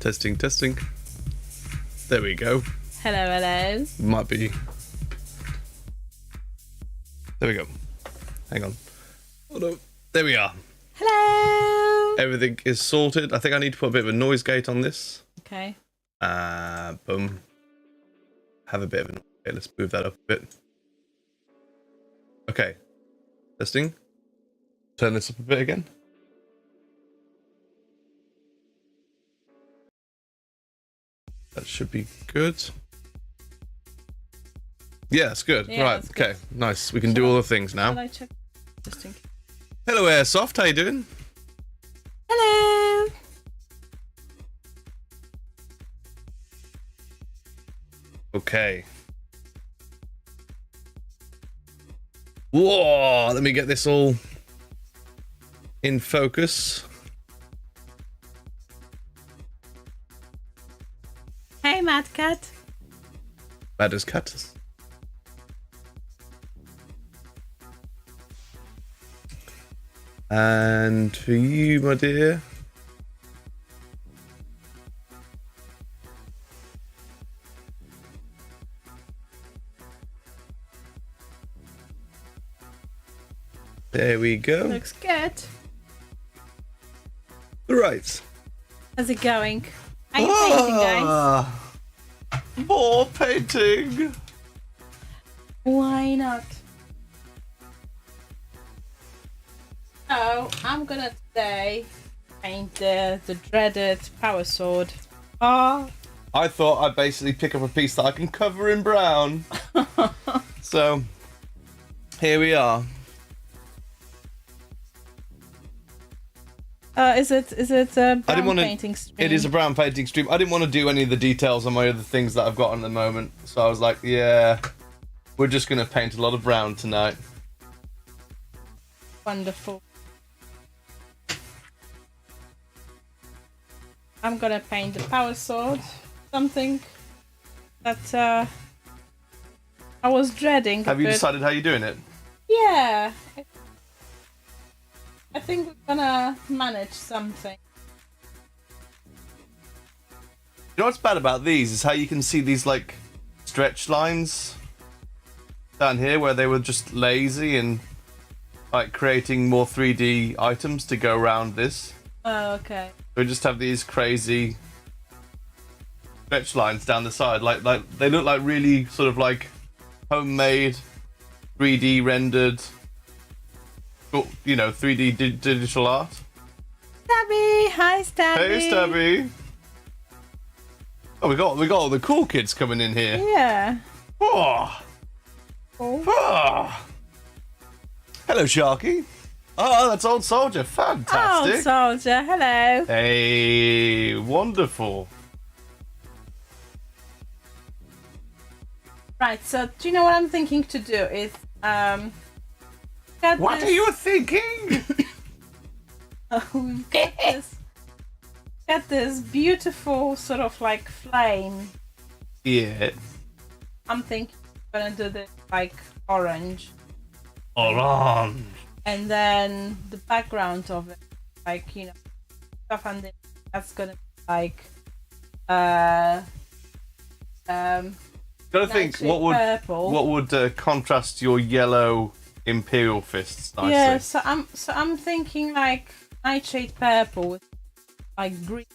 Testing, testing. There we go. Hello, hello. Might be. There we go. Hang on. Hold on. There we are. Hello. Everything is sorted. I think I need to put a bit of a noise gate on this. Okay. Boom. Have a bit of a noise gate. Let's move that up a bit. Okay. Testing. Turn this up a bit again. That should be good. Yeah, it's good. Yeah, right. that's Okay. good. Nice. We can do all the things now. Shall I check? Just in case. Hello, Airsoft. How you doing? Hello. Okay. Whoa! Let me get this all in focus. Hey, Mad Cat. Bad as cat. And for you, my dear. There we go. Looks good. Right. How's it going? Are you painting, guys? More painting. Why not? So I'm gonna today paint the dreaded power sword. Oh. I thought I'd basically pick up a piece that I can cover in brown. So, here we are. Is it a I didn't brown want to. painting stream? It is a brown painting stream. I didn't want to do any of the details on my other things that I've got on at the moment. So I was like, yeah, we're just going to paint a lot of brown tonight. Wonderful. I'm gonna paint the power sword. Something that I was dreading. Have you decided how you're doing it? Yeah. I think we're gonna manage something. You know what's bad about these is how you can see these like stretch lines down here where they were just lazy and like creating more 3D items to go around this. Oh, okay. We just have these crazy stretch lines down the side, like they look like really sort of like homemade, 3D rendered, you know, 3D digital art. Stabby, hi Stabby. Hey, Stabby. Oh, we got all the cool kids coming in here. Yeah. Oh. Cool. Oh. Hello, Sharky. Oh, that's Old Soldier. Fantastic. Old soldier, hello. Hey, wonderful. Right, so do you know what I'm thinking to do is What are you thinking? we've got this beautiful sort of like flame. Yeah. I'm thinking I'm gonna do this like orange. Orange. And then the background of it, like, you know, stuff underneath, that's gonna be like Gotta think purple. what would contrast your yellow imperial fists nicely. Yeah, so I'm thinking like nightshade purple with like green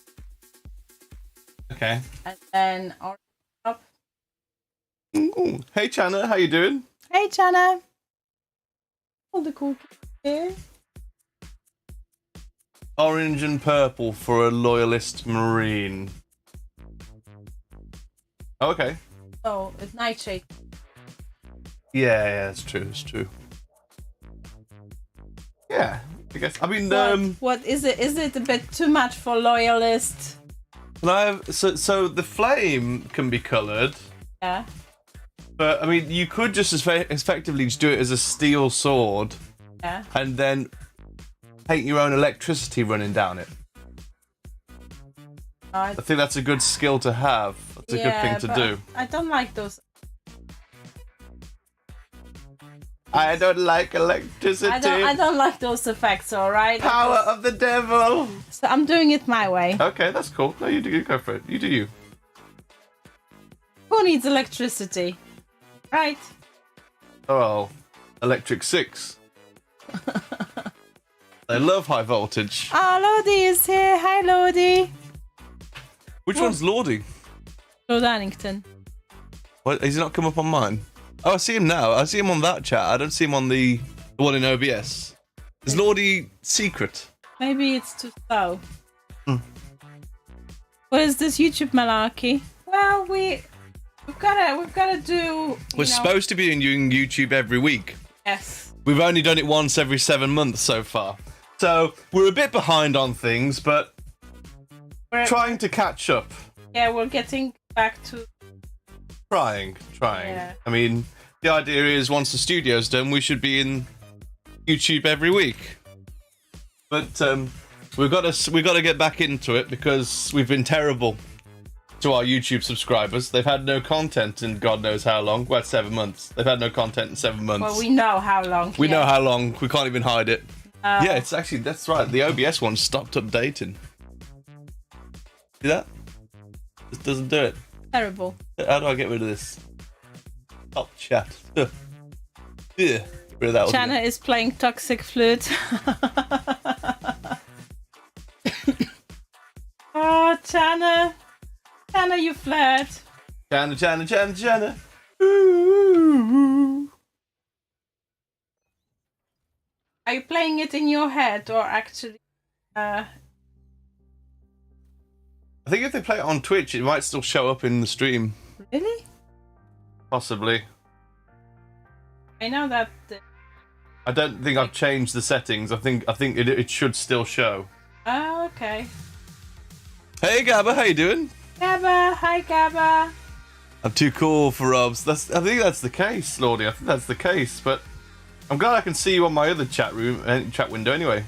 Okay. and then orange up. Ooh. Hey Chana, how you doing? Hey Chana. All the cool kids here. Orange and purple for a loyalist marine. Oh, okay. Oh, it's nightshade. Yeah, it's true. It's true. Yeah, I guess. I mean, What is it? Is it a bit too much for loyalist? can I have, so the flame can be coloured, Yeah. but I mean, you could just as effectively just do it as a steel sword, Yeah. and then paint your own electricity running down it. I think that's a good skill to have. That's a good thing to but do. I don't like those. I don't like electricity. I don't like those effects, alright? Power of the devil. So I'm doing it my way. Okay, that's cool. No, you do. You go for it. You do you. Who needs electricity? Right. Oh, Electric 6. They love high voltage. Ah, Lodi is here. Hi, Lodi. Which one's Lordy? Lord Annington. What, has he not come up on mine? Oh, I see him now. I see him on that chat. I don't see him on the one in OBS. Is Lordy secret? Maybe it's too slow. What is this YouTube malarkey? Well, we've gotta do. We're supposed to be doing YouTube every week. Yes. We've only done it once every 7 months so far. So we're a bit behind on things, but we're trying to catch up. Yeah, we're getting back to. Trying. Yeah. I mean, the idea is once the studio's done, we should be in YouTube every week. But we've got to get back into it because we've been terrible to our YouTube subscribers. They've had no content in God knows how long. Well, 7 months. They've had no content in 7 months. Well, we know how long. We know how long. We can't even hide it. Yeah, it's actually, that's right. The OBS one stopped updating. See that? This doesn't do it. Terrible. How do I get rid of this? Top chat. Yeah. Get rid of that one. Chana is playing Toxic Flute. Oh, Chana. Chana, you flirt. Chana. Ooh. Are you playing it in your head or actually? I think if they play it on Twitch, it might still show up in the stream. Really? Possibly. I know that. I don't think I've changed the settings. I think it should still show. Oh, okay. Hey Gabba, how you doing? Gabba, hi Gabba. I'm too cool for Robs. I think that's the case, Lordy. I think that's the case, but I'm glad I can see you on my other chat window anyway.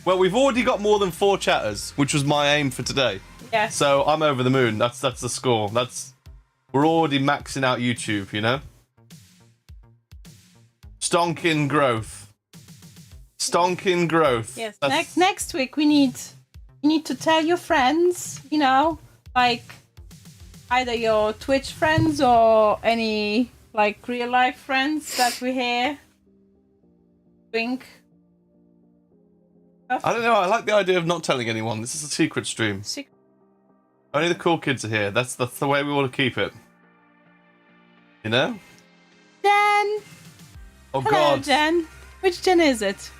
Well, we've already got more than 4 chatters, which was my aim for today. Yes. So I'm over the moon. That's the score. We're already maxing out YouTube, you know? Stonking growth. Yes. Next week you need to tell your friends, you know, like either your Twitch friends or any like real life friends that we here. Think. I don't know. I like the idea of not telling anyone. This is a secret stream. Only the cool kids are here. That's the way we want to keep it. You know? Jen! Oh, Hello, God. Jen. Which Jen is it?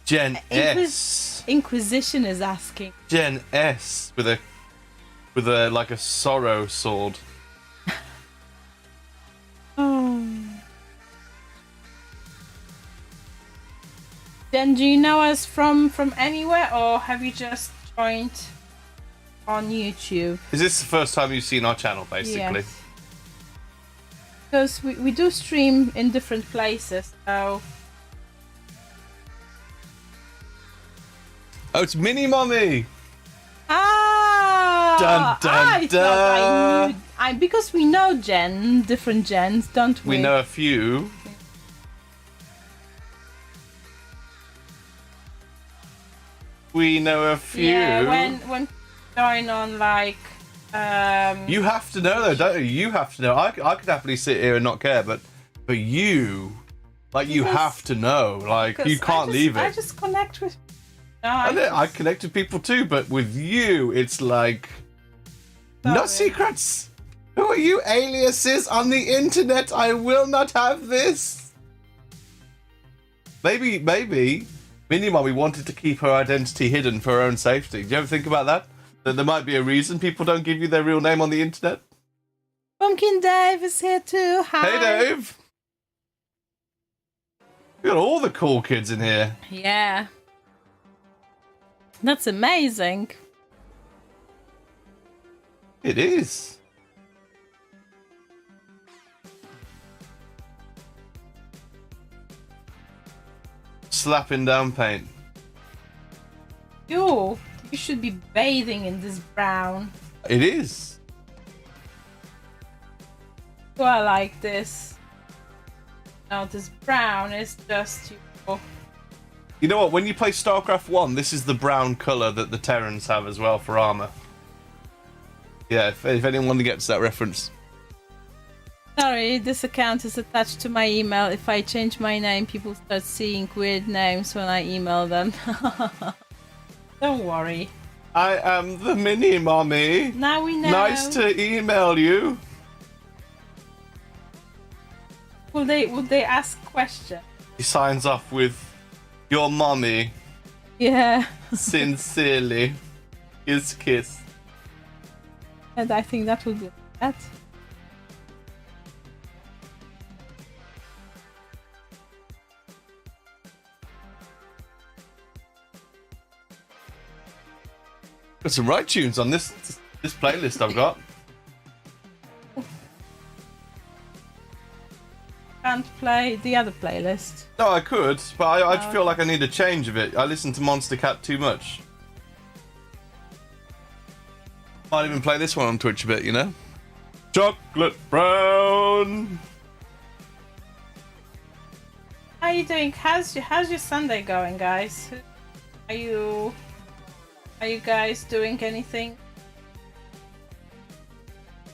Gen S. Inquisition is asking. Gen S with a like a sorrow sword. Oh. Jen, do you know us from anywhere or have you just joined on YouTube? Is this the first time you've seen our channel, basically? Yes. Because we do stream in different places, so... Oh, it's Mini Mommy! Ah! Dun, dun, I thought I knew... because we know different gens, don't we? We know a few. Yeah, when join on like... You have to know though, don't you? You have to know. I could happily sit here and not care, but you, like, you have to know. Like, you can't leave it. I just connect with... No, I connect with people too, but with you, it's like... No secrets! Who are you, aliases on the internet? I will not have this! Maybe Mini Mommy wanted to keep her identity hidden for her own safety. Do you ever think about that? That there might be a reason people don't give you their real name on the internet? Pumpkin Dave is here too. Hi. Hey, Dave! We got all the cool kids in here. Yeah. That's amazing. It is. Slapping down paint. You should be bathing in this brown. It is. Do I like this? No, this brown is just You know what? When you play StarCraft 1, this is the brown colour that the Terrans have as well for armour. Yeah, if anyone gets that reference. Sorry, this account is attached to my email. If I change my name, people start seeing weird names when I email them. Don't worry. I am the mini mommy. Now we know. Nice to email you. Would they ask questions? He signs off with your mommy. Yeah. Sincerely. Kiss. And I think that would be that. Got some right tunes on this playlist I've got. Can't play the other playlist. No, I could, but I feel like I need a change of it. I listen to Monster Cat too much. Might even play this one on Twitch a bit, you know? Chocolate brown. How are you doing? How's your Sunday going, guys? Are you guys doing anything?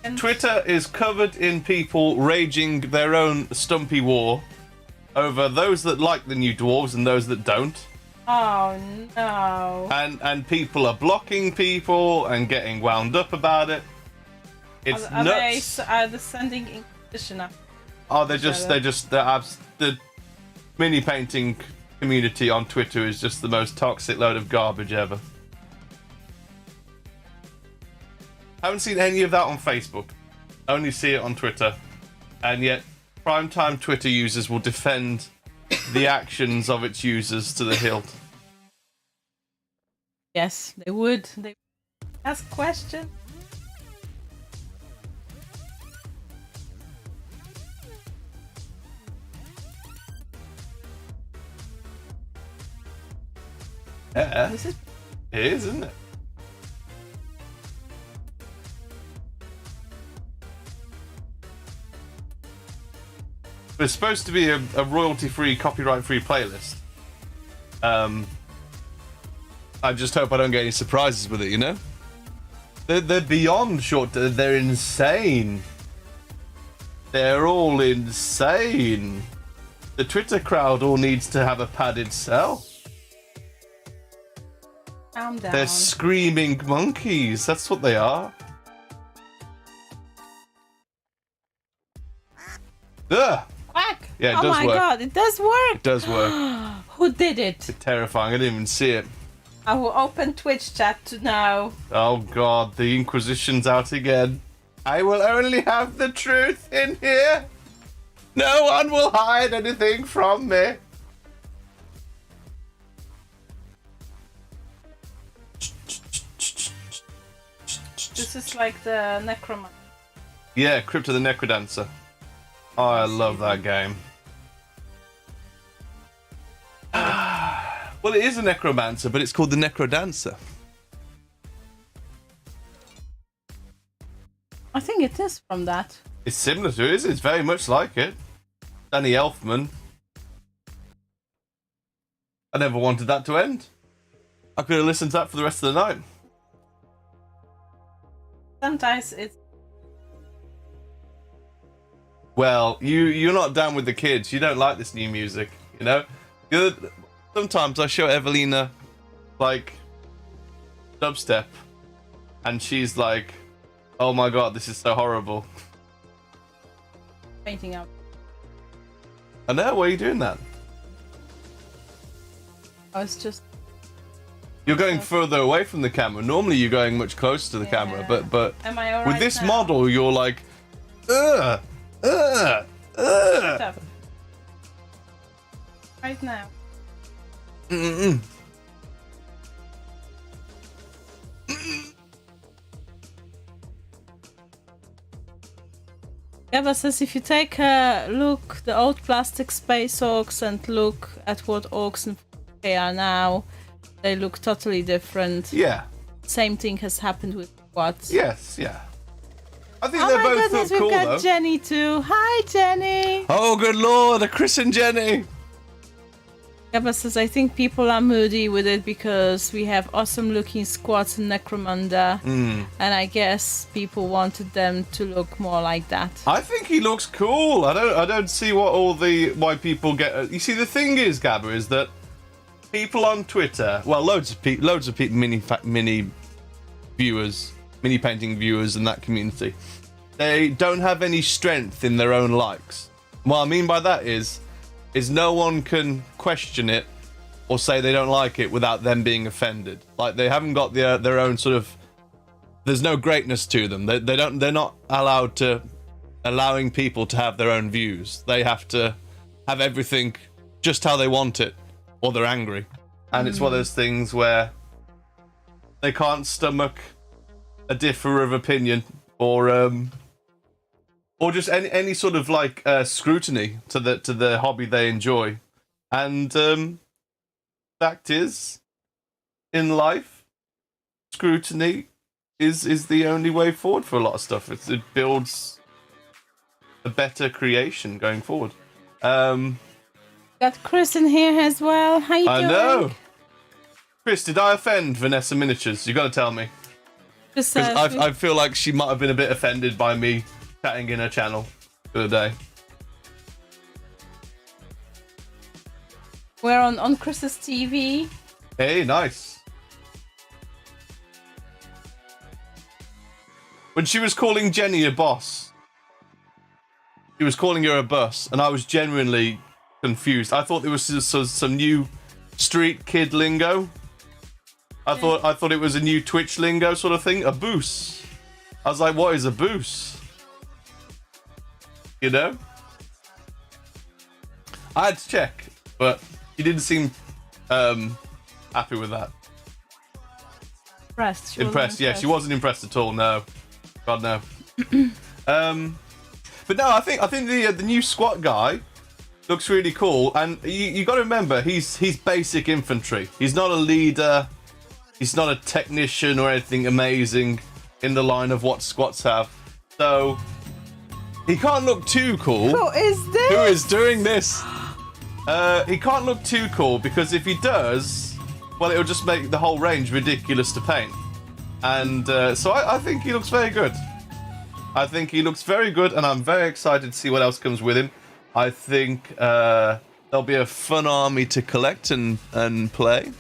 And Twitter is covered in people raging their own stumpy war over those that like the new dwarves and those that don't. oh no. And people are blocking people and getting wound up about it. It's Are nuts. they sending Inquisition up? Oh, the mini painting community on Twitter is just the most toxic load of garbage ever. Haven't seen any of that on Facebook. Only see it on Twitter. And yet, primetime Twitter users will defend the actions of its users to the hilt. Yes, they would. They ask questions. Yeah, This is it is, isn't it? But it's supposed to be a royalty-free, copyright-free playlist. I just hope I don't get any surprises with it, you know? They're beyond short. They're insane. They're all insane. The Twitter crowd all needs to have a padded cell. calm down. They're screaming monkeys. That's what they are. Ugh. Quack! Yeah, it oh does my work. god, it does work! It does work. Who did it? It's terrifying. I didn't even see it. I will open Twitch chat to know. Oh god, the Inquisition's out again. I will only have the truth in here. No one will hide anything from me. This is like the necromancer. Yeah, Crypto the Necrodancer. Oh, I love that game. Well, it is a necromancer, but it's called the Necrodancer. I think it is from that. It's similar to it. It's very much like it. Danny Elfman. I never wanted that to end. I could have listened to that for the rest of the night. Sometimes it's Well, you're not down with the kids. You don't like this new music, you know? Sometimes I show Evelina, like, dubstep, and she's like, oh my god, this is so horrible. painting up. I know, why are you doing that? I was just You're going further away from the camera. Normally you're going much closer to the camera, but Am I alright with this now? model, you're like, ugh, ugh, ugh. Stop. Right now. Mm-mm. Gaba says if you take a look the old plastic space orcs and look at what orcs in 4K are now, they look totally different. Yeah, Same thing has happened with quads. yes, yeah. I think Oh they my both goodness, look we've cool got though. Jenny too. Hi, Jenny. Oh, good lord, a Chris and Jenny. Gabba says, I think people are moody with it because we have awesome looking squats and Necromunda. And I guess people wanted them to look more like that. I think he looks cool. I don't see why people get. You see, the thing is, Gabba, is that people on Twitter, well, loads of people, mini viewers, mini painting viewers in that community, they don't have any strength in their own likes. What I mean by that is no one can question it or say they don't like it without them being offended. Like, they haven't got their own sort of. There's no greatness to them. They're not allowing people to have their own views. They have to have everything just how they want it, or they're angry. And it's one of those things where they can't stomach a differ of opinion or just any sort of like scrutiny to the hobby they enjoy. And fact is, in life, scrutiny is the only way forward for a lot of stuff. It builds a better creation going forward. Got Chris in here as well. How you doing? I know. Chris, did I offend Vanessa Miniatures? You got to tell me. Because I feel like she might have been a bit offended by me chatting in her channel the other day. we're on Chris's TV. Hey, nice. When she was calling Jenny a boss, she was calling her a bus, and I was genuinely confused. I thought there was some new street kid lingo. I thought it was a new Twitch lingo sort of thing. A boos. I was like, what is a boos? You know? I had to check, but she didn't seem happy with that. Impressed. Yeah, she wasn't impressed at all. No, God no. But no, I think the new squat guy looks really cool, and you got to remember he's basic infantry. He's not a leader. He's not a technician or anything amazing in the line of what squats have. So he can't look too cool. Who is this? Who is doing this? He can't look too cool because if he does, well, it'll just make the whole range ridiculous to paint. And so I think he looks very good. I think he looks very good, and I'm very excited to see what else comes with him. I think there'll be a fun army to collect and play.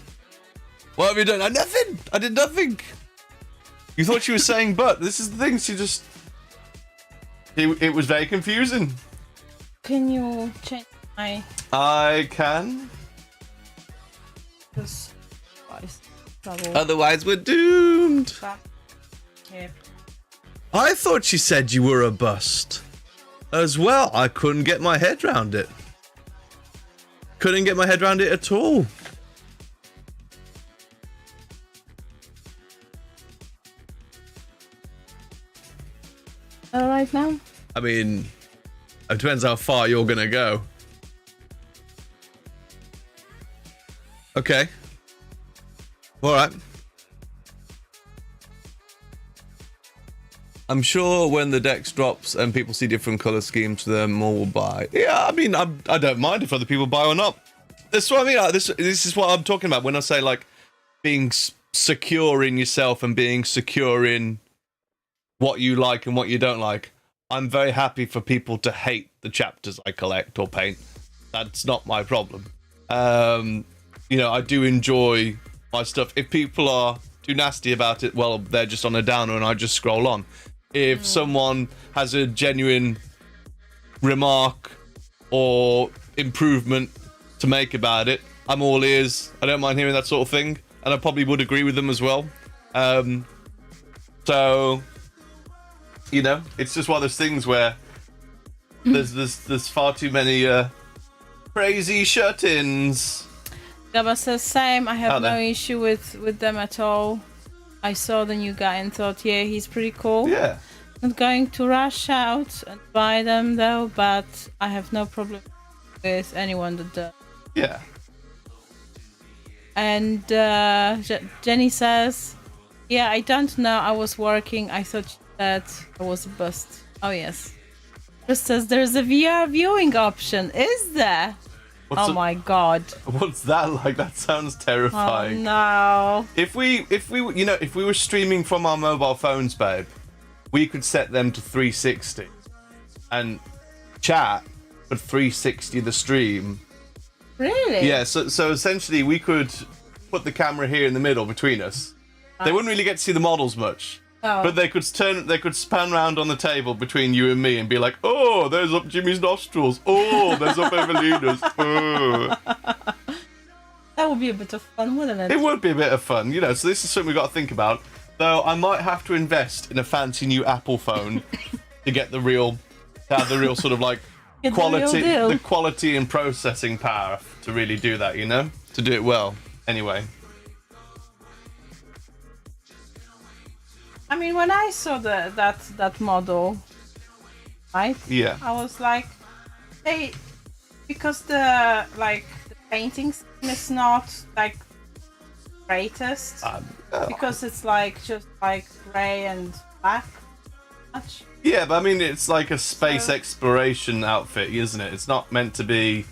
What have you done? Nothing! I did nothing! You thought she was saying but. This is the thing, she just... It was very confusing. Can you change my... I can. Otherwise we're doomed. Here. I thought she said you were a bust. As well, I couldn't get my head round it. Couldn't get my head round it at all. All right now? I mean, it depends how far you're gonna go. Okay. All right. I'm sure when the Dex drops and people see different color schemes, then more will buy. Yeah, I mean, I don't mind if other people buy or not. That's what I mean. Like, this is what I'm talking about when I say like being secure in yourself and being secure in what you like and what you don't like. I'm very happy for people to hate the chapters I collect or paint. That's not my problem. You know, I do enjoy my stuff. If people are too nasty about it, well, they're just on a downer and I just scroll on. If someone has a genuine remark or improvement to make about it, I'm all ears. I don't mind hearing that sort of thing, and I probably would agree with them as well. So, you know, it's just one of those things where there's far too many crazy shut-ins. Gabba says same. I have Oh, no there. issue with them at all. I saw the new guy and thought, yeah, he's pretty cool. Yeah. Not going to rush out and buy them though, but I have no problem with anyone that does. Yeah. And Jenny says, yeah, I don't know. I was working. I thought she that was a bust. Oh yes. Chris says there's a VR viewing option. Is there? My god. What's that like? That sounds terrifying. Oh no. If we were streaming from our mobile phones, babe, we could set them to 360 and chat for 360 the stream. Really? Yeah, so essentially we could put the camera here in the middle between us. They wouldn't really get to see the models much. Oh. But they could span round on the table between you and me and be like, oh, there's up Jimmy's nostrils. Oh, there's up Evelina's. Oh. That would be a bit of fun, wouldn't it? It would be a bit of fun, so this is something we've got to think about. Though I might have to invest in a fancy new Apple phone to have the real sort of like the quality and processing power to really do that, to do it well. Anyway. I mean, when I saw that model, right? Yeah. I was like, because the painting scheme is not like greatest, because it's like just like grey and black. Much. Yeah, but I mean, it's like a space exploration outfit, isn't it? It's not meant to be.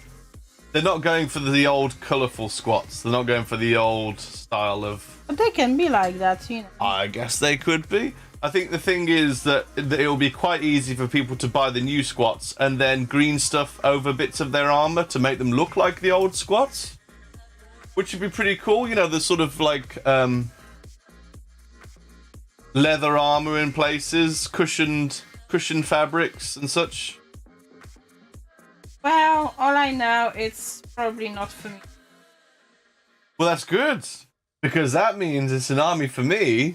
They're not going for the old colourful squats. They're not going for the old style of. But they can be like that, I guess they could be. I think the thing is that it'll be quite easy for people to buy the new squats and then green stuff over bits of their armour to make them look like the old squats. Which would be pretty cool, the sort of like leather armour in places, cushioned fabrics and such. Well, all I know, it's probably not for me. Well, that's good. Because that means it's an army for me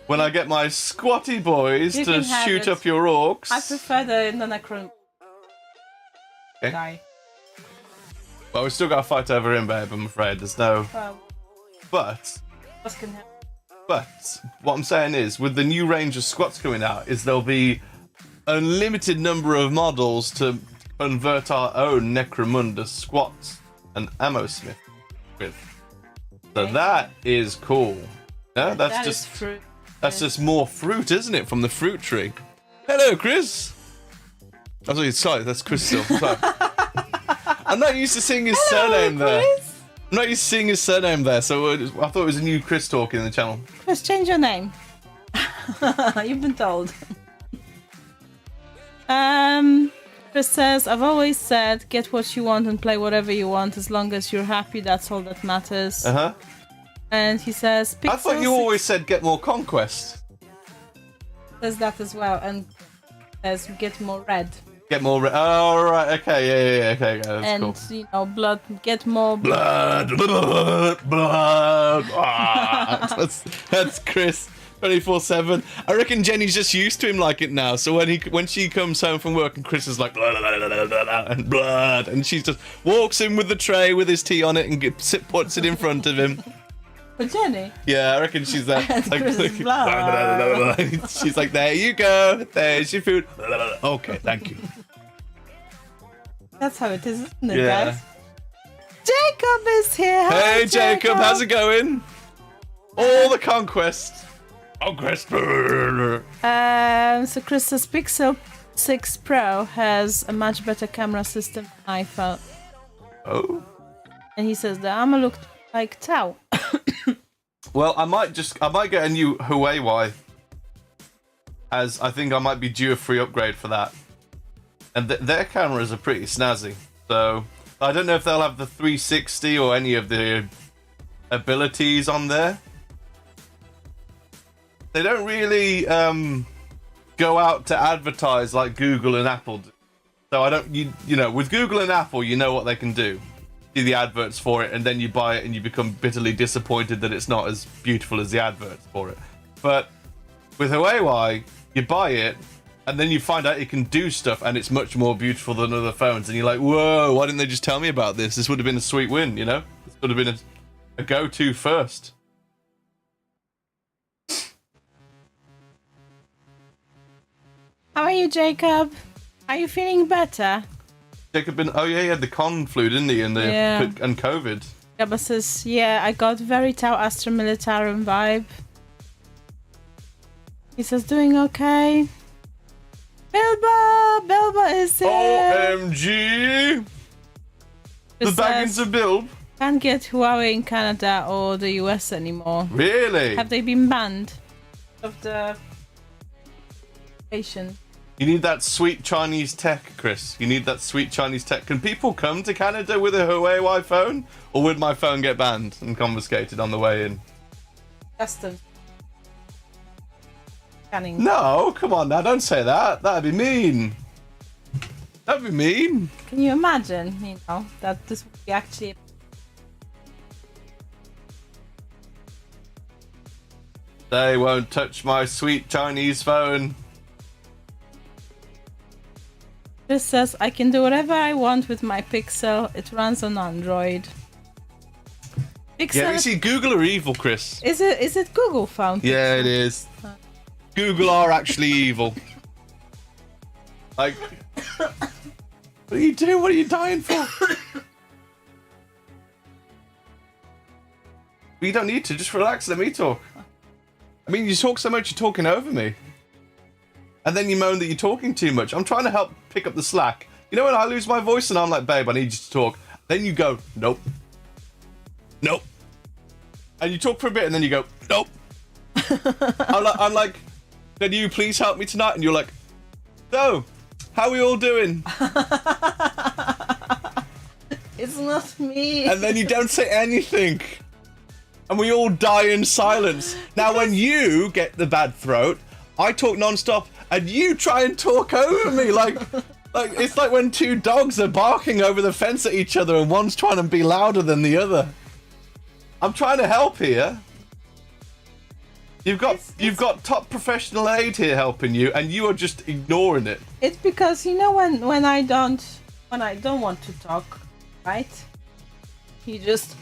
when I get my squatty boys to shoot up your orcs. I prefer the Necron guy. Well, we still got to fight over him, babe, I'm afraid. There's no... But what I'm saying is, with the new range of squats coming out, is there'll be a limited number of models to convert our own Necromunda squats and ammo smith with. So that is cool. No, that's just fruit. That's just more fruit, isn't it, from the fruit tree? Hello, Chris. Sorry, that's Chris still. I'm not used to seeing his surname there. I'm not used to seeing his surname there, so I thought it was a new Chris talking in the channel. Chris, change your name. You've been told. Chris says, I've always said, get what you want and play whatever you want. As long as you're happy, that's all that matters. Uh-huh. And he says, I thought you always said get more conquest. Says that as well, and says get more red. Get more red. Oh, right, okay, yeah, okay, that's and, cool. Blood, get more blood. Ah, that's Chris. 24/7. I reckon Jenny's just used to him like it now. So when she comes home from work and Chris is like blah, blah, blah, blah, blah, and blood, and she just walks in with the tray with his tea on it and puts it in front of him. For Jenny? Yeah, I reckon she's there. Like, blah. She's like, there you go. There's your food. Okay, thank you. That's how it is, isn't it, guys? Jacob is here. Hey, hi, Jacob. How's it going? All the conquest. So Chris says Pixel 6 Pro has a much better camera system than iPhone. Oh. And he says the armor looked like Tau. Well, I might get a new Huawei, as I think I might be due a free upgrade for that. And their cameras are pretty snazzy. So I don't know if they'll have the 360 or any of the abilities on there. They don't really go out to advertise like Google and Apple do. So I don't, with Google and Apple, you know what they can do. See the adverts for it, and then you buy it and you become bitterly disappointed that it's not as beautiful as the adverts for it. But with Huawei, you buy it, and then you find out it can do stuff, and it's much more beautiful than other phones. And you're like, whoa, why didn't they just tell me about this? This would have been a sweet win, This would have been a go-to first. How are you, Jacob? Are you feeling better? Jacob he had the con flu, didn't he? And and COVID. Gabba says, yeah, I got very Tau Astra Militarum vibe. He says doing okay. Bilbo is here. OMG! The Just Baggins says, of Bilb. can't get Huawei in Canada or the US anymore. Really? Have they been banned of the station? You need that sweet Chinese tech, Chris. You need that sweet Chinese tech. Can people come to Canada with a Huawei phone? Or would my phone get banned and confiscated on the way in? Customs. Scanning. No, come on now, don't say that. That'd be mean. That'd be mean. Can you imagine, that this would be actually... They won't touch my sweet Chinese phone. Chris says, I can do whatever I want with my Pixel. It runs on Android. Pixel... Yeah, you see, Google are evil, Chris. Is it Google phone? Yeah, it is. Google are actually evil. Like, what are you doing? What are you dying for? You don't need to. Just relax. Let me talk. I mean, you talk so much, you're talking over me. And then you moan that you're talking too much. I'm trying to help pick up the slack. You know when I lose my voice and I'm like, babe, I need you to talk. Then you go, nope. Nope. And you talk for a bit and then you go, nope. I'm like, can you please help me tonight? And you're like, so, how are we all doing? It's not me. And then you don't say anything. And we all die in silence. Now, when you get the bad throat, I talk non-stop, and you try and talk over me. Like it's like when two dogs are barking over the fence at each other, and one's trying to be louder than the other. I'm trying to help here. You've got top professional aid here helping you, and you are just ignoring it. It's because when I don't want to talk, right? You just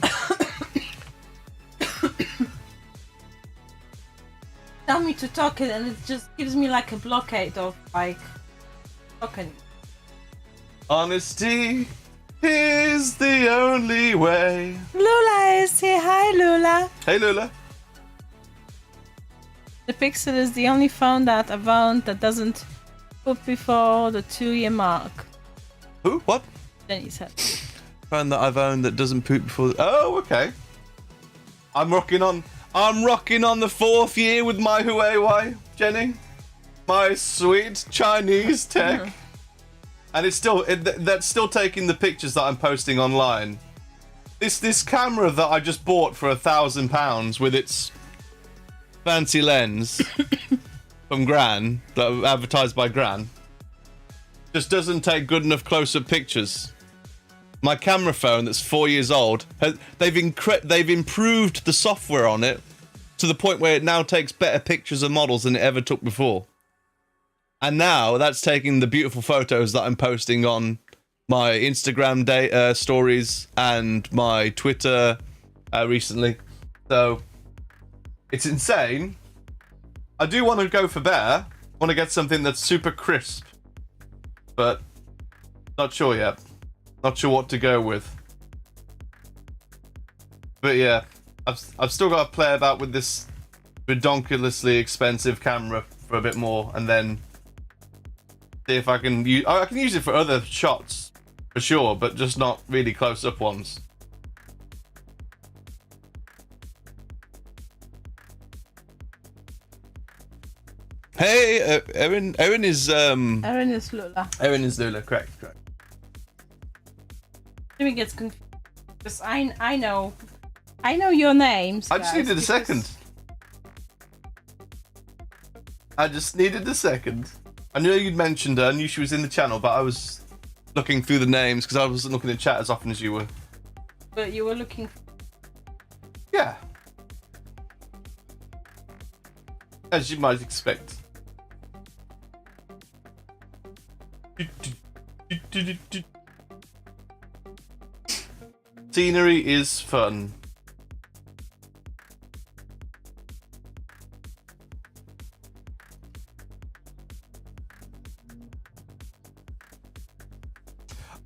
tell me to talk it, and it just gives me like a blockade of like talking. Honesty is the only way. Lula is here. Hi, Lula. Hey, Lula. The Pixel is the only phone that I've owned that doesn't put before the 2-year mark. Who? What? Jenny said. Phone that I've owned that doesn't poop before. Oh, okay. I'm rocking on the 4th year with my Huawei, Jenny. My sweet Chinese tech. And it's still that's still taking the pictures that I'm posting online. This camera that I just bought for £1,000 with its fancy lens from Gran, that was advertised by Gran, just doesn't take good enough close-up pictures. My camera phone that's 4 years old, they've improved the software on it to the point where it now takes better pictures of models than it ever took before. And now that's taking the beautiful photos that I'm posting on my Instagram stories and my Twitter recently. So it's insane. I do want to go for better. I want to get something that's super crisp, but not sure yet. Not sure what to go with. But yeah, I've still got to play about with this redonkulously expensive camera for a bit more, and then see if I can use. I can use it for other shots for sure, but just not really close-up ones. Hey, Erin is Erin is Lula. Erin is Lula, correct. Jimmy gets confused because I know your names. I just needed a second. I just needed a second. I knew you'd mentioned her. I knew she was in the channel, but I was looking through the names because I wasn't looking at chat as often as you were. But you were looking. Yeah. As you might expect. Scenery is fun.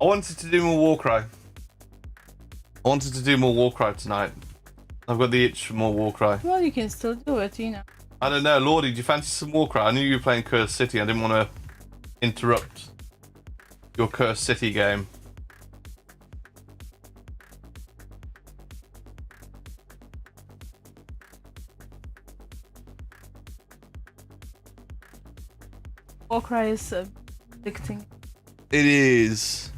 I wanted to do more Warcry. I wanted to do more Warcry tonight. I've got the itch for more Warcry. Well, you can still do it, I don't know, Lordy, do you fancy some Warcry? I knew you were playing Cursed City. I didn't want to interrupt your Cursed City game. Warcry is addicting. It is.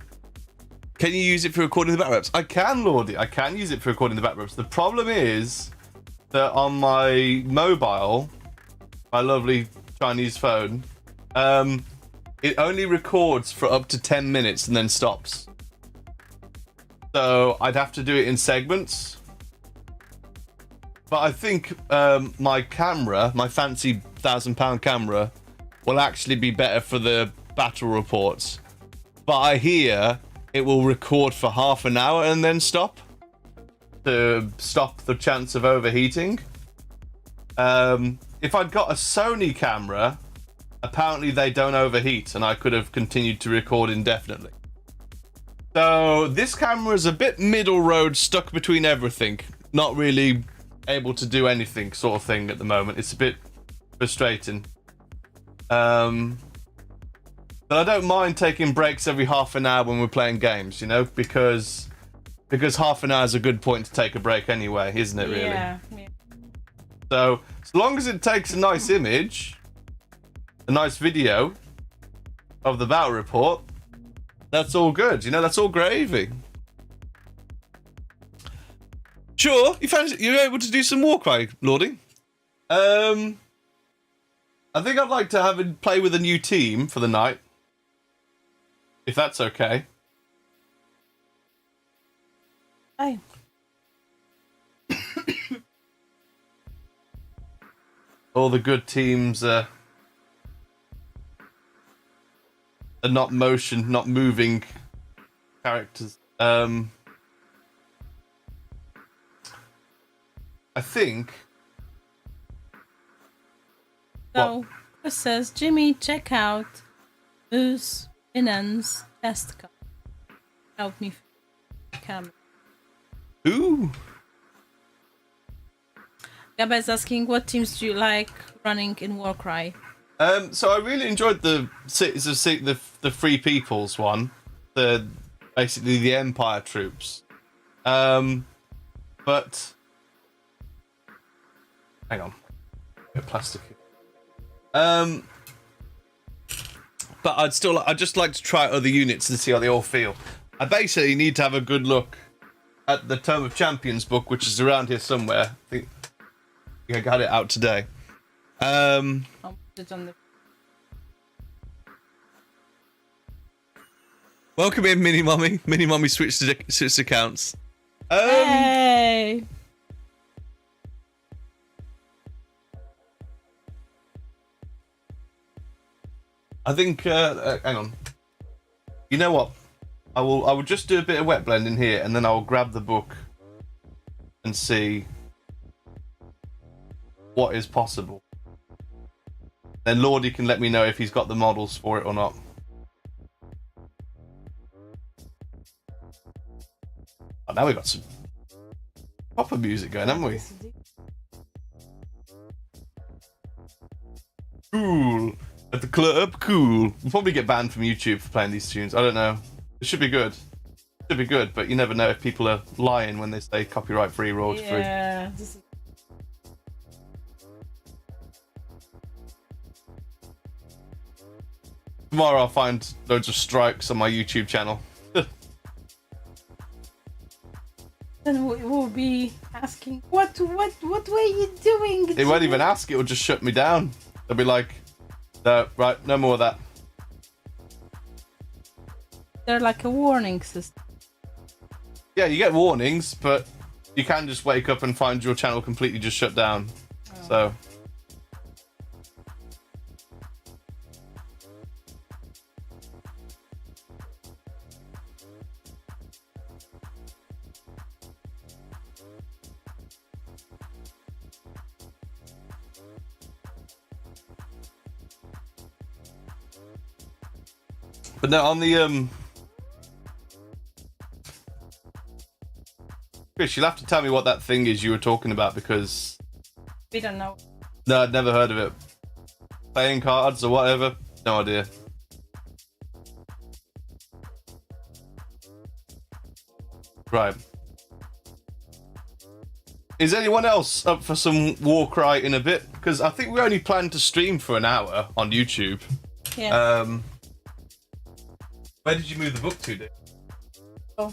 Can you use it for recording the back reps? I can, Lordy. I can use it for recording the back reps. The problem is that on my mobile, my lovely Chinese phone, it only records for up to 10 minutes and then stops. So I'd have to do it in segments. But I think my camera, my fancy £1,000 camera, will actually be better for the battle reports. But I hear it will record for half an hour and then stop to stop the chance of overheating. If I'd got a Sony camera, apparently they don't overheat and I could have continued to record indefinitely. So this camera is a bit middle road, stuck between everything. Not really able to do anything sort of thing at the moment. It's a bit frustrating. But I don't mind taking breaks every half an hour when we're playing games, you know, because half an hour is a good point to take a break anyway, isn't it, really? Yeah. So, as long as it takes a nice image, a nice video of the battle report, that's all good, you know, that's all gravy. Sure, you're able to do some Warcry, Lordy. I think I'd like to play with a new team for the night. If that's okay. Hey. All the good teams are not moving characters. I think. So, Chris says, Jimmy, check out Moose Finance test card. Help me camera. Ooh. Gaba is asking, what teams do you like running in Warcry? So I really enjoyed the Free Peoples one, basically the Empire troops. But hang on, bit of plastic. But I'd just like to try other units and see how they all feel. I basically need to have a good look at the Tome of Champions book, which is around here somewhere. I think I got it out today. I'll put it on the... Welcome in, Mini Mommy. Mini Mommy switched accounts. Hey! I think, hang on. You know what? I will just do a bit of wet blending here, and then I'll grab the book and see what is possible. Then Lordy can let me know if he's got the models for it or not. Oh, now we've got some proper music going, haven't we? Cool. At the club, cool. We'll probably get banned from YouTube for playing these tunes. I don't know. It should be good. Should be good, but you never know if people are lying when they say copyright free, royalty free. Yeah. Tomorrow I'll find loads of strikes on my YouTube channel. Then we will be asking, what were you doing? It won't even ask, it will just shut me down. They'll be like, no, right, no more of that. They're like a warning system. Yeah, you get warnings, but you can just wake up and find your channel completely just shut down. Oh. So. But no, on the Chris, you'll have to tell me what that thing is you were talking about, because We don't know. No, I'd never heard of it. Playing cards or whatever? No idea. Right. Is anyone else up for some Warcry in a bit? Because I think we only plan to stream for an hour on YouTube. Yeah. Where did you move the book to, Dick? Oh.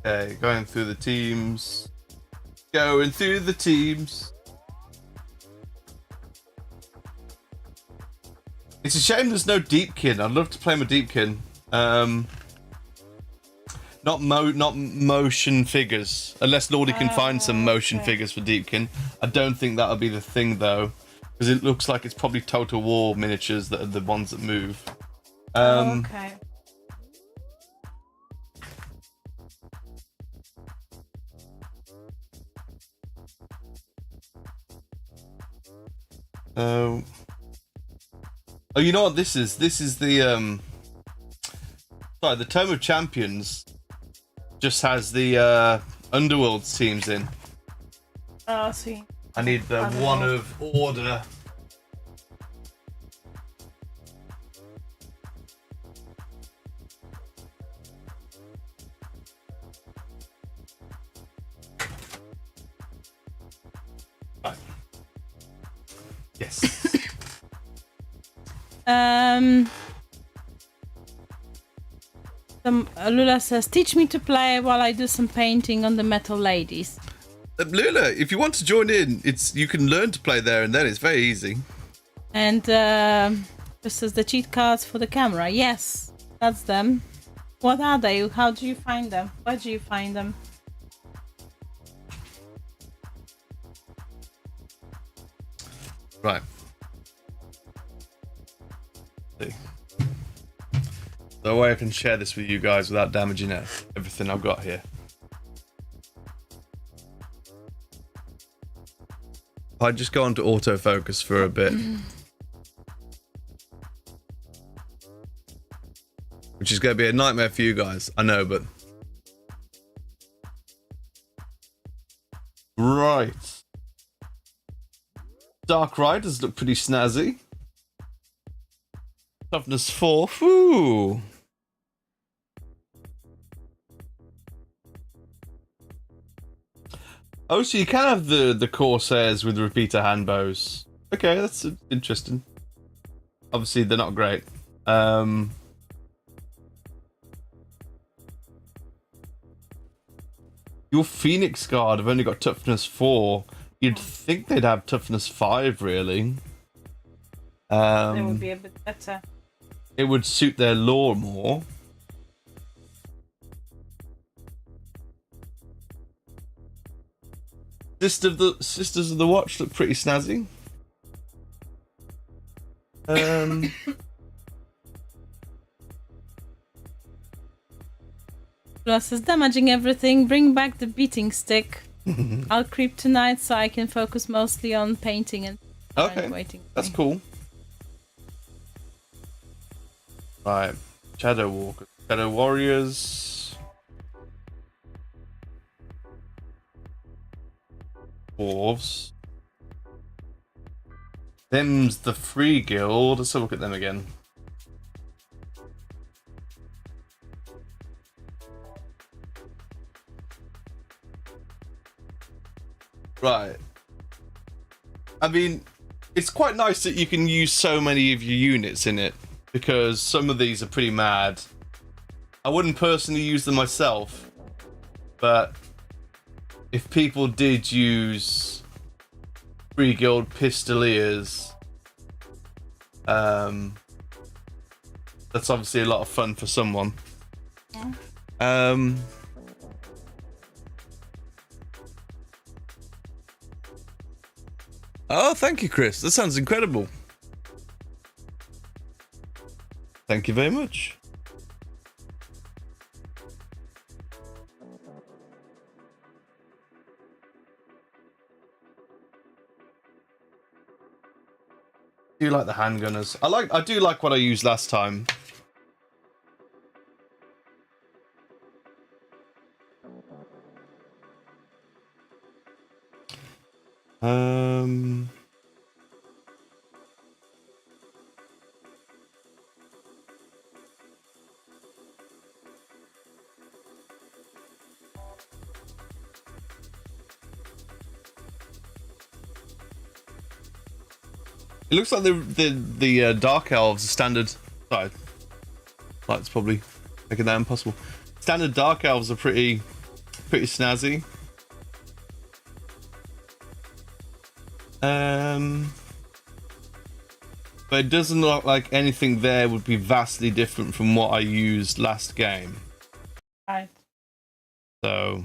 Okay, going through the teams. Going through the teams. It's a shame there's no Deepkin. I'd love to play my Deepkin. Not motion figures. Unless Lordy can find some motion figures for Deepkin. I don't think that'll be the thing though. Because it looks like it's probably Total War miniatures that are the ones that move. Okay. Oh, you know what this is? This is the sorry, the Tome of Champions just has the Underworld teams in. Oh, see. I need the one of Order. Right. Yes. Lula says, teach me to play while I do some painting on the metal ladies. Lula, if you want to join in, you can learn to play there and then. It's very easy. And this is the cheat cards for the camera. Yes, that's them. What are they? How do you find them? Where do you find them? Right. See. The way I can share this with you guys without damaging everything I've got here. I just go on to autofocus for a bit. Which is going to be a nightmare for you guys. I know, but... Right. Dark Riders look pretty snazzy. Toughness 4. Whew. Oh, so you can have the Corsairs with repeater handbows. Okay, that's interesting. Obviously, they're not great. Your Phoenix Guard have only got toughness 4. You'd think they'd have toughness 5, really. They would be a bit better. It would suit their lore more. Sisters of the Watch look pretty snazzy. Plus is damaging everything. Bring back the beating stick. I'll creep tonight so I can focus mostly on painting and okay, that's cool. Right, Shadow Walkers, Shadow Warriors, Dwarves. Them's the Free Guild. Let's have a look at them again. Right. I mean, it's quite nice that you can use so many of your units in it, because some of these are pretty mad. I wouldn't personally use them myself, but if people did use Free Guild Pistoliers, that's obviously a lot of fun for someone. Oh, thank you, Chris. That sounds incredible. Thank you very much. do like the handgunners. I do like what I used last time. It looks like the Dark Elves, standard. Sorry, light's probably making that impossible. Standard Dark Elves are pretty snazzy. But it doesn't look like anything there would be vastly different from what I used last game. Right. So.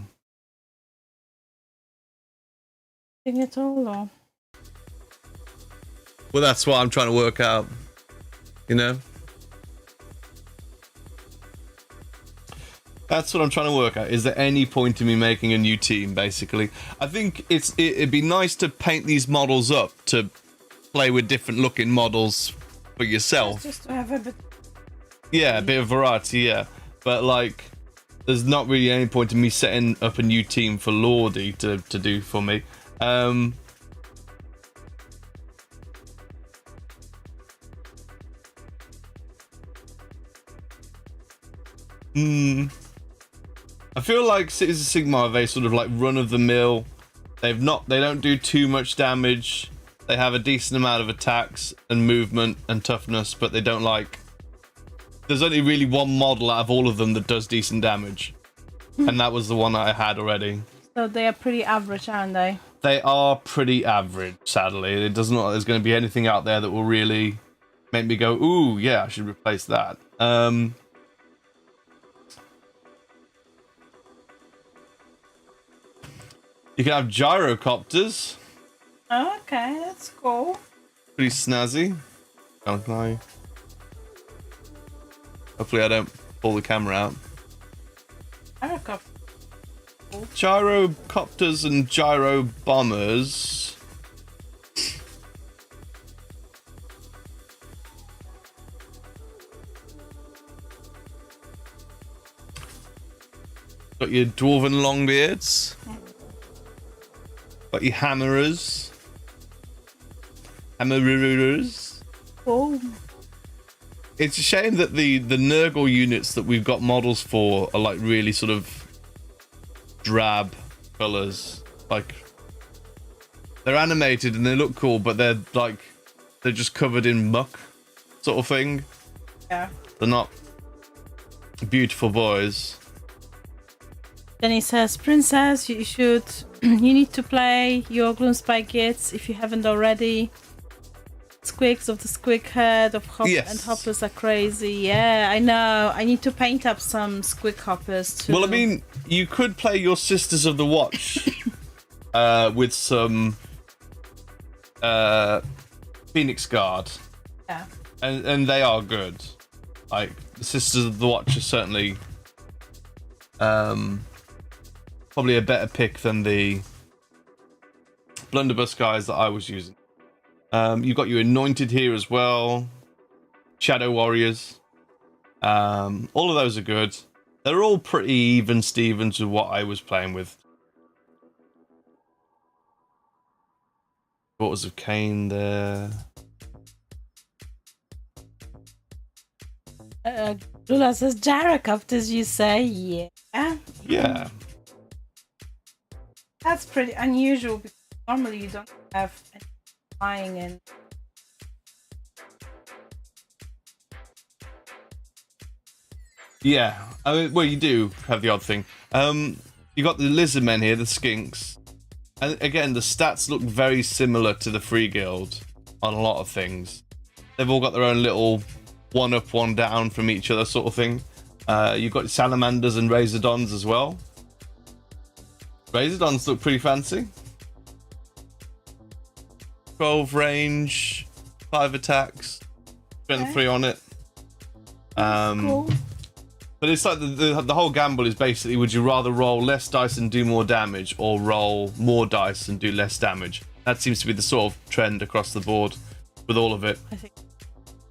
Think it all though. Well, that's what I'm trying to work out, you know? That's what I'm trying to work out. Is there any point in me making a new team, basically? I think it'd be nice to paint these models up to play with different looking models for yourself. Just to have a bit... Yeah, a bit of variety, yeah. But, like, there's not really any point in me setting up a new team for Lordy to do for me. I feel like Cities of Sigmar are very sort of like run of the mill. They don't do too much damage. They have a decent amount of attacks and movement and toughness, but they don't like. There's only really one model out of all of them that does decent damage, and that was the one that I had already. So they are pretty average, aren't they? They are pretty average, sadly. It doesn't look like there's going to be anything out there that will really make me go, ooh, yeah, I should replace that. You can have gyrocopters. Oh, okay, that's cool. Pretty snazzy. Hopefully I don't pull the camera out. Gyrocopters and gyro bombers. Got your dwarven longbeards. Got your hammerers. Cool. It's a shame that the Nurgle units that we've got models for are like really sort of drab colors. Like they're animated and they look cool, but they're just covered in muck, sort of thing. Yeah. They're not beautiful boys. Then he says, Princess, you need to play your Gloomspike Gits if you haven't already. Squigs of the Squig Head of Hop Yes. and Hoppers are crazy. Yeah, I know. I need to paint up some Squig Hoppers too. Well, I mean, you could play your Sisters of the Watch with some Phoenix Guard. Yeah. And they are good. Like, the Sisters of the Watch are certainly probably a better pick than the blunderbuss guys that I was using. You've got your Anointed here as well. Shadow Warriors. All of those are good. They're all pretty even Stevens with what I was playing with. Daughters of Cain there. Lula says, gyrocopters, you say? Yeah. Yeah. That's pretty unusual because normally you don't have any flying in. Yeah. I mean, well, you do have the odd thing. You got the lizard men here, the skinks. And again, the stats look very similar to the Free Guild on a lot of things. They've all got their own little one up, one down from each other sort of thing. You've got salamanders and razordons as well. Razordons look pretty fancy. 12 range, 5 attacks, strength 3 on it. Cool. But it's like the whole gamble is basically, would you rather roll less dice and do more damage, or roll more dice and do less damage? That seems to be the sort of trend across the board. with all of it. I think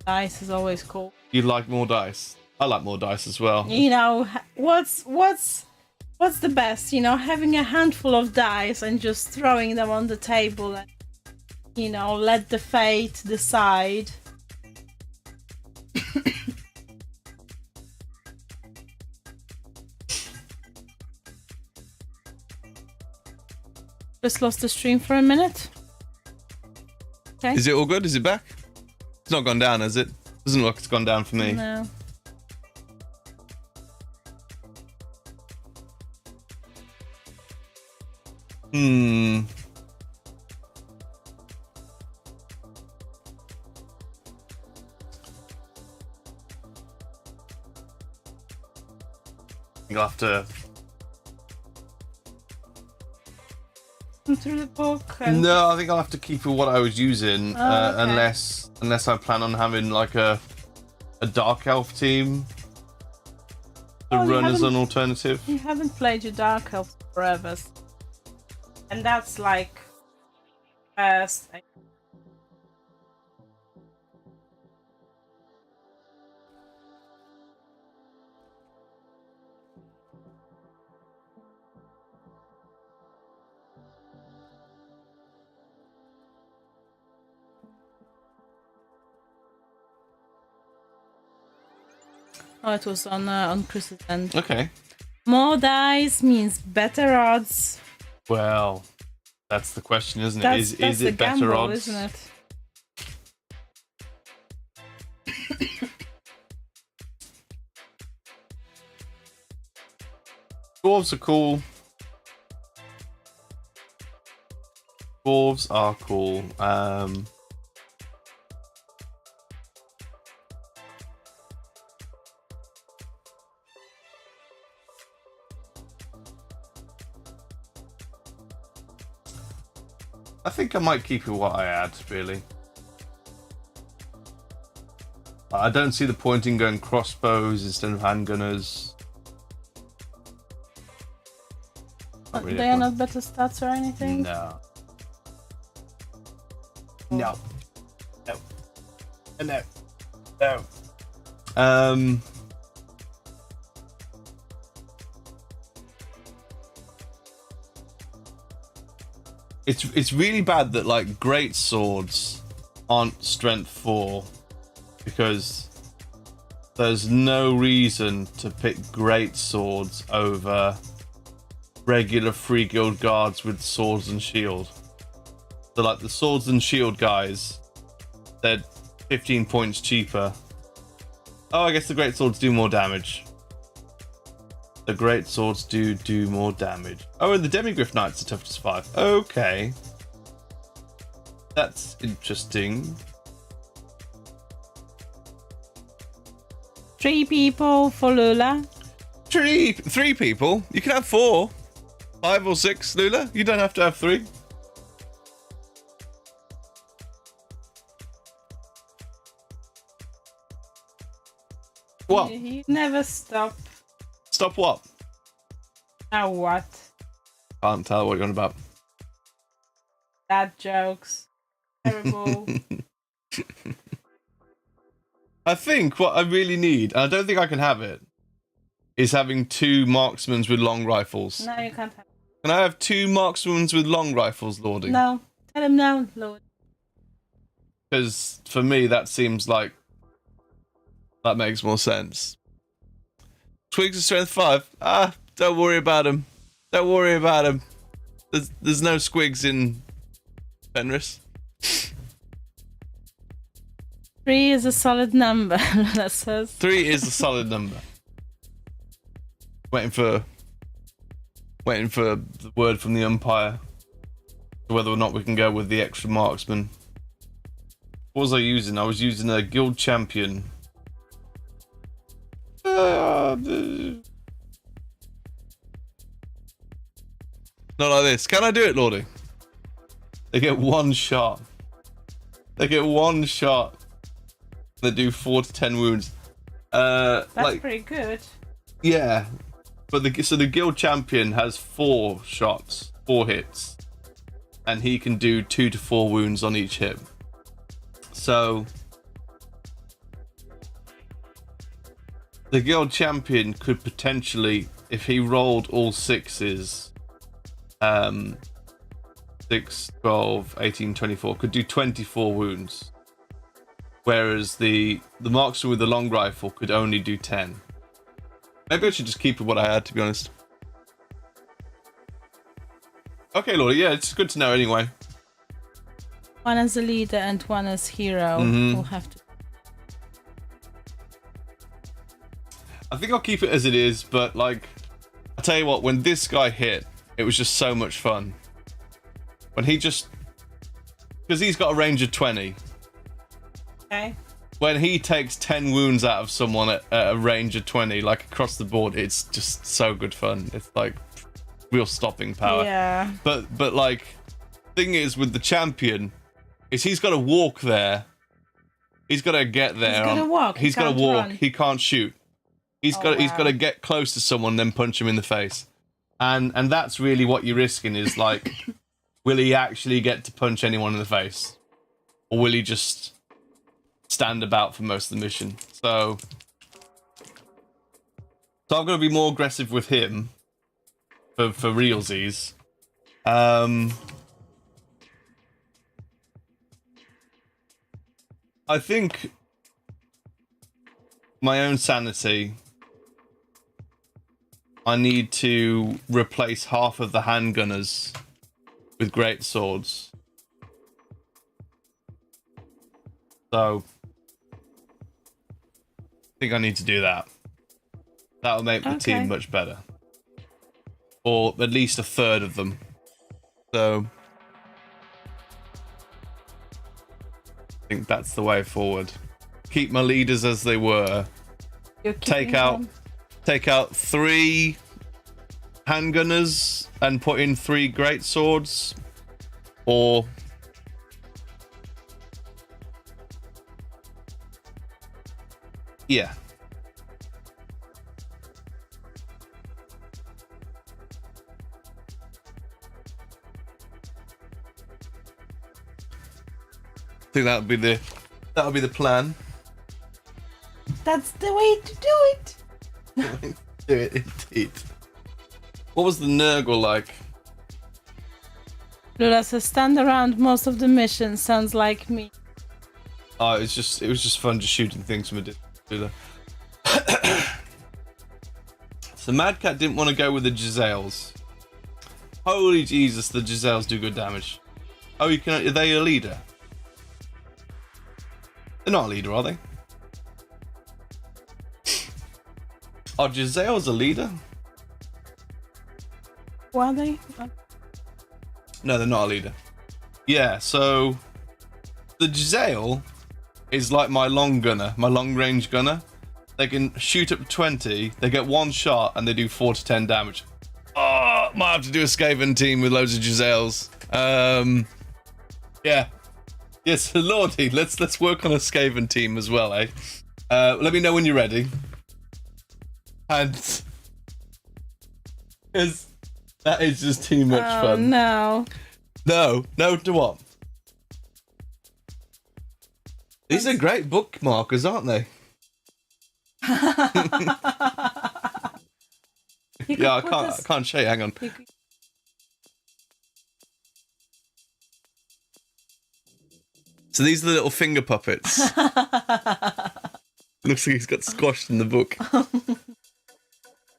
dice is always cool. You like more dice? I like more dice as well. You know, what's the best? You know, having a handful of dice and just throwing them on the table and, you know, let the fate decide. Just lost the stream for a minute. Okay. Is it all good? Is it back? It's not gone down, has it? Doesn't look like it's gone down for me. No. You'll have to... Through the book. And... No, I think I'll have to keep with what I was using, okay. unless I plan on having like a dark elf team to run as an alternative. You haven't played your dark elf forever, and that's like first. Oh, it was on Chris's end. Okay. More dice means better odds. Well, that's the question, isn't it? That's Is the it better gamble, odds? isn't it? Dwarves are cool. Dwarves are cool. I think I might keep it what I had, really. I don't see the point in going crossbows instead of handgunners. They are not better stats or anything? No. No. No. No. No. It's really bad that like great swords aren't strength 4 because there's no reason to pick great swords over regular free guild guards with swords and shield. So like the swords and shield guys, they're 15 points cheaper. Oh, I guess the great swords do more damage. The great swords do more damage. Oh, and the demigryph knights are tough to survive. Okay. That's interesting. 3 people for Lula. Three people? You can have 4. 5 or 6, Lula. You don't have to have 3. What? You never stop. Stop what? Now what? Can't tell what you're on about. Dad jokes. Terrible. I think what I really need, and I don't think I can have it, is having 2 marksmen with long rifles. No, you can't have it. Can I have 2 marksmen with long rifles, Lordy? No. Tell him no, Lord. Because for me, that seems like that makes more sense. Twigs of strength 5. Ah, don't worry about him. Don't worry about him. There's no squigs in Fenris. 3 is a solid number, Lula says. 3 is a solid number. Waiting for the word from the umpire whether or not we can go with the extra marksman. What was I using? I was using a guild champion. Not like this. Can I do it, Lordy? They get 1 shot. They get 1 shot. They do 4 to 10 wounds. That's like, pretty good. yeah, but the guild champion has 4 shots, 4 hits, and he can do 2 to 4 wounds on each hit. So the guild champion could potentially, if he rolled all sixes, 6, 12, 18, 24, could do 24 wounds. Whereas the marksman with the long rifle could only do 10. Maybe I should just keep with what I had, to be honest. Okay, Lord, yeah, it's good to know anyway. One as a leader and one as hero. We'll have to. I think I'll keep it as it is, but like, I tell you what, when this guy hit, it was just so much fun. When he just, because he's got a range of 20. Okay. When he takes 10 wounds out of someone at a range of 20, like across the board, it's just so good fun. It's like real stopping power. Yeah. But like, thing is with the champion, is he's got to walk there. He's got to get there. He's got to walk. He's got to walk. Run. He can't shoot. He's got to get close to someone, then punch him in the face, and that's really what you're risking. Is like, will he actually get to punch anyone in the face, or will he just stand about for most of the mission? So I'm going to be more aggressive with him for realsies. I think my own sanity, I need to replace half of the handgunners with great swords. So I think I need to do that. That'll make the team much better. Or at least a third of them. So I think that's the way forward. Keep my leaders as they were. Take out 3 handgunners and put in 3 great swords, or yeah. I think that would be the plan. That's the way to do it. Do it indeed. What was the Nurgle like? Lula says, stand around most of the mission. Sounds like me. Oh, it was just fun just shooting things from a distance. So Mad Cat didn't want to go with the Giselles. Holy Jesus, the Giselles do good damage. Oh, are they a leader? They're not a leader, are they? Are Giselles a leader? Were they? No, they're not a leader. Yeah, so the Giselle is like my long gunner, my long range gunner. They can shoot up to 20, they get 1 shot, and they do 4 to 10 damage. Oh, might have to do a Skaven team with loads of Giselles. Yeah. Yes, Lordy, let's work on a Skaven team as well, eh? Let me know when you're ready. And because that is just too much fun. No to what? These are great bookmarkers, aren't they? Yeah, I can't show you. Hang on. So these are the little finger puppets. Looks like he's got squashed in the book.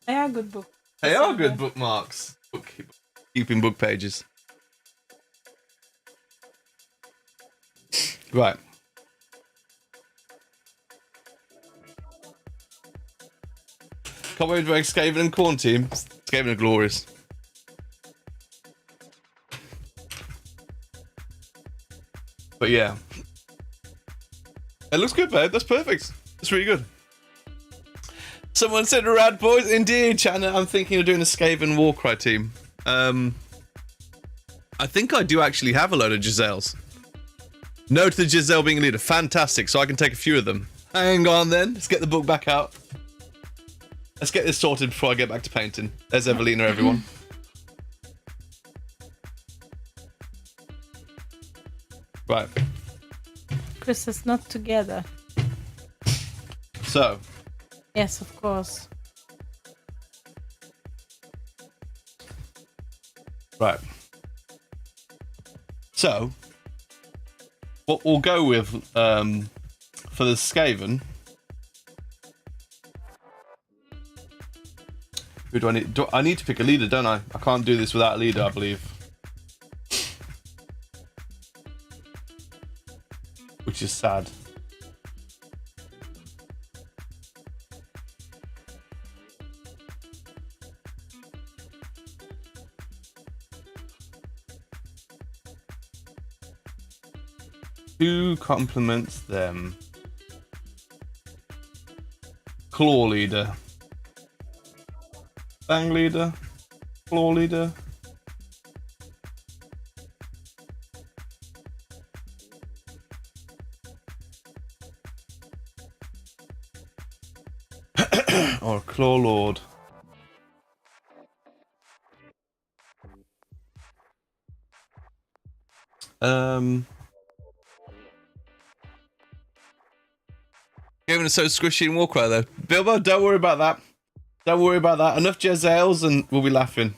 They are good books. They are good bookmarks. Keeping book pages. Right. Can't wait to make Skaven and Corn team. Skaven are glorious. But yeah. It looks good, babe. That's perfect. That's really good. Someone said rad boys. Indeed, Chandler. I'm thinking of doing a Skaven Warcry team. I think I do actually have a load of Giselles. No to the Giselle being a leader. Fantastic. So I can take a few of them. Hang on then. Let's get the book back out. Let's get this sorted before I get back to painting. There's Evelina, everyone. Right. Chris's not together. So. Yes, of course. Right. So, what we'll go with for the Skaven. Who do I need? I need to pick a leader, don't I? I can't do this without a leader, I believe. Which is sad. Who complements them? Claw leader. Bang leader. Claw leader. Or Claw Lord. Skaven are so squishy in Warcry though. Bilbo, don't worry about that. Don't worry about that. Enough Jezzails and we'll be laughing.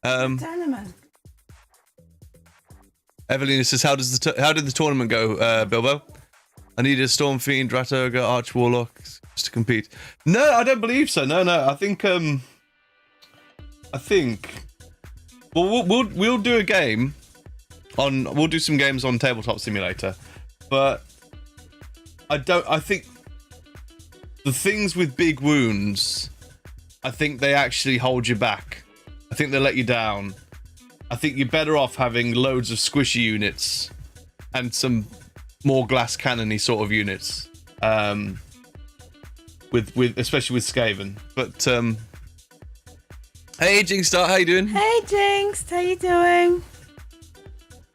Tournament. Evelina says, how did the tournament go, Bilbo? I need a Storm Fiend, Rat Ogre, Arch Warlock just to compete. No, I don't believe so. No. I think well, we'll do a game on. We'll do some games on Tabletop Simulator, but I think the things with big wounds, I think they actually hold you back. I think they let you down. I think you're better off having loads of squishy units and some more glass cannony sort of units. With especially with Skaven. But hey Jinxstar, how you doing? Hey Jinx, how you doing?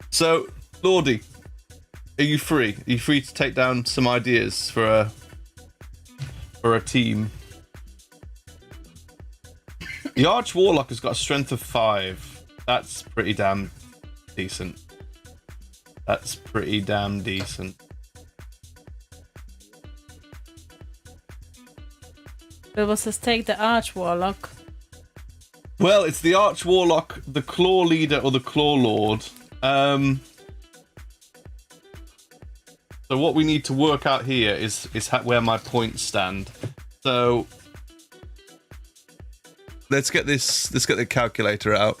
So, Lordy, are you free? Are you free to take down some ideas for a team? The Arch Warlock has got a strength of 5. That's pretty damn decent. That's pretty damn decent. Bilbo says take the Arch Warlock. Well, it's the Arch Warlock, the Claw Leader, or the Claw Lord. So what we need to work out here is where my points stand. So let's get the calculator out.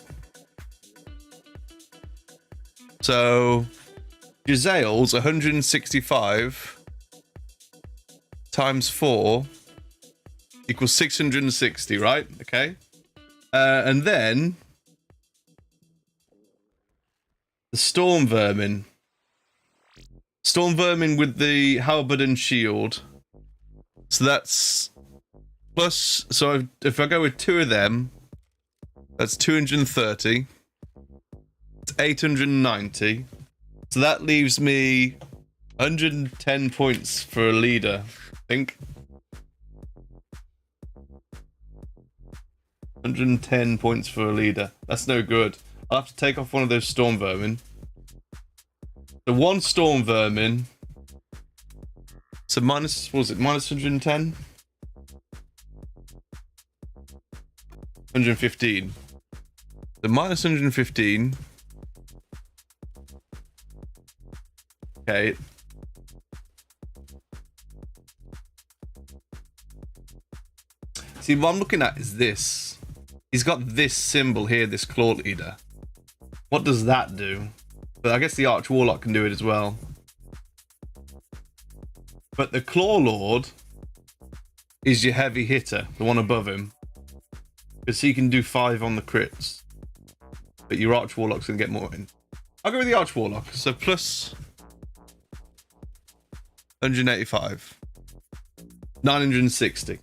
So Jezzail's 165 times 4 equals 660, right? Okay. And then the Storm Vermin. Storm Vermin with the Halberd and Shield. So that's plus, so if I go with 2 of them, that's 230. It's 890. So that leaves me 110 points for a leader, I think. 110 points for a leader. That's no good. I'll have to take off one of those Storm Vermin. The one Storm Vermin. So minus, what was it? Minus 110? 115. The minus 115. Okay. See, what I'm looking at is this. He's got this symbol here, this Claw Leader. What does that do? But I guess the Arch Warlock can do it as well. But the Claw Lord is your heavy hitter, the one above him. Because he can do 5 on the crits. But your Arch Warlock's going to get more in. I'll go with the Arch Warlock. So plus 185. 960.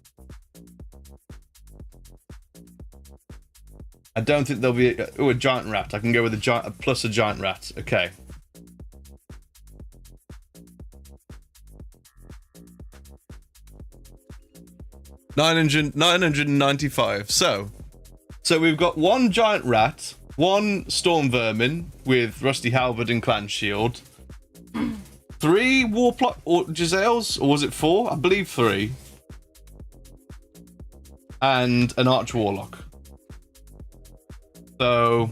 I don't think there'll be a giant rat. I can go with a giant plus a giant rat. Okay. $995. So we've got 1 giant rat, 1 Storm Vermin with Rusty Halberd and Clan Shield, 3 Warplock or Giselles, or was it 4? I believe 3. And an Arch Warlock. So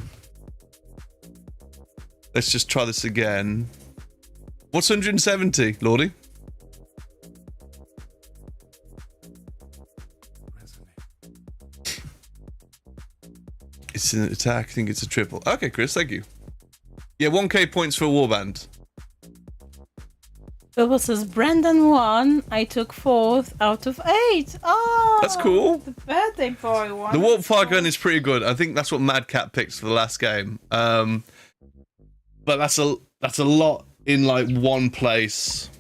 let's just try this again. What's 170, Lordy? It's an attack. I think it's a triple. Okay, Chris, thank you. Yeah, 1k points for a warband. Bilbo says Brendan won. I took 4th out of 8. Oh, That's cool. The birthday boy won. The warp fire gun is pretty good. I think that's what Mad Cat picked for the last game. But that's a lot in like one place.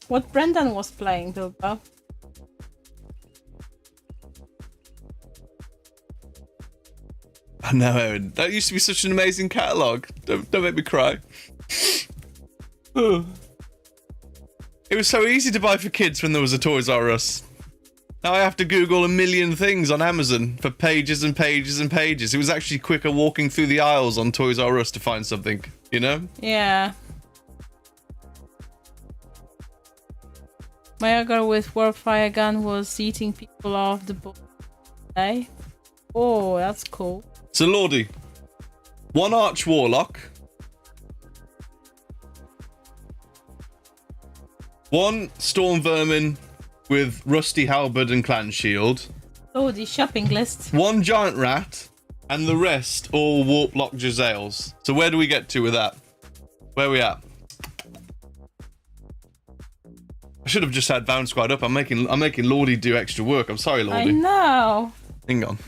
What Brendan was playing, Bilbo? I know, Erin. That used to be such an amazing catalogue. Don't make me cry. It was so easy to buy for kids when there was a Toys R Us. Now I have to Google a million things on Amazon for pages and pages and pages. It was actually quicker walking through the aisles on Toys R Us to find something, you know? Yeah. My girl with warp fire gun was eating people off the boat today. Oh, that's cool. So, Lordy, 1 Arch Warlock, 1 Storm Vermin with Rusty Halberd and Clan Shield, Oh, the shopping list. 1 Giant Rat, and the rest all Warplock Giselles. So where do we get to with that? Where are we at? I should have just had Bound Squad up. I'm making Lordy do extra work. I'm sorry, Lordy. I know. Hang on.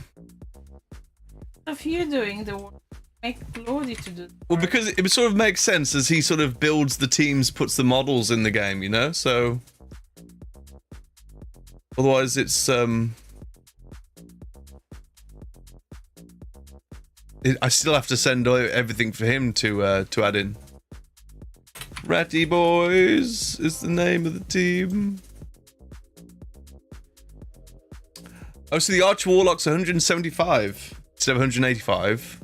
What are you doing the work? Make Lordy to do. Well, because it sort of makes sense as he sort of builds the teams, puts the models in the game, you know? So otherwise it's I still have to send everything for him to add in. Ratty Boys is the name of the team. Oh, so the Arch Warlock's 175 instead of 185.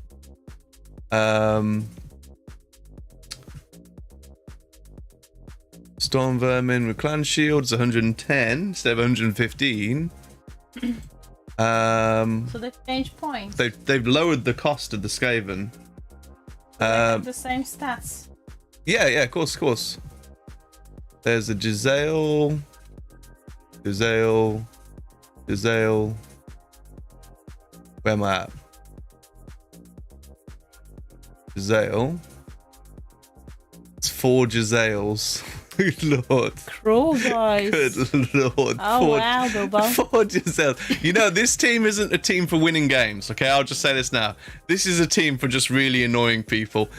Storm Vermin with Clan Shields 110 instead of 115. So they've changed points. They've lowered the cost of the Skaven. They have the same stats. Yeah, of course. There's a Giselle. Where am I at? Giselle. It's 4 Giselles. Good lord. Cruel guys. Good lord. Oh, wow, Bilbo. 4 Giselles. You know, this team isn't a team for winning games, okay? I'll just say this now. This is a team for just really annoying people.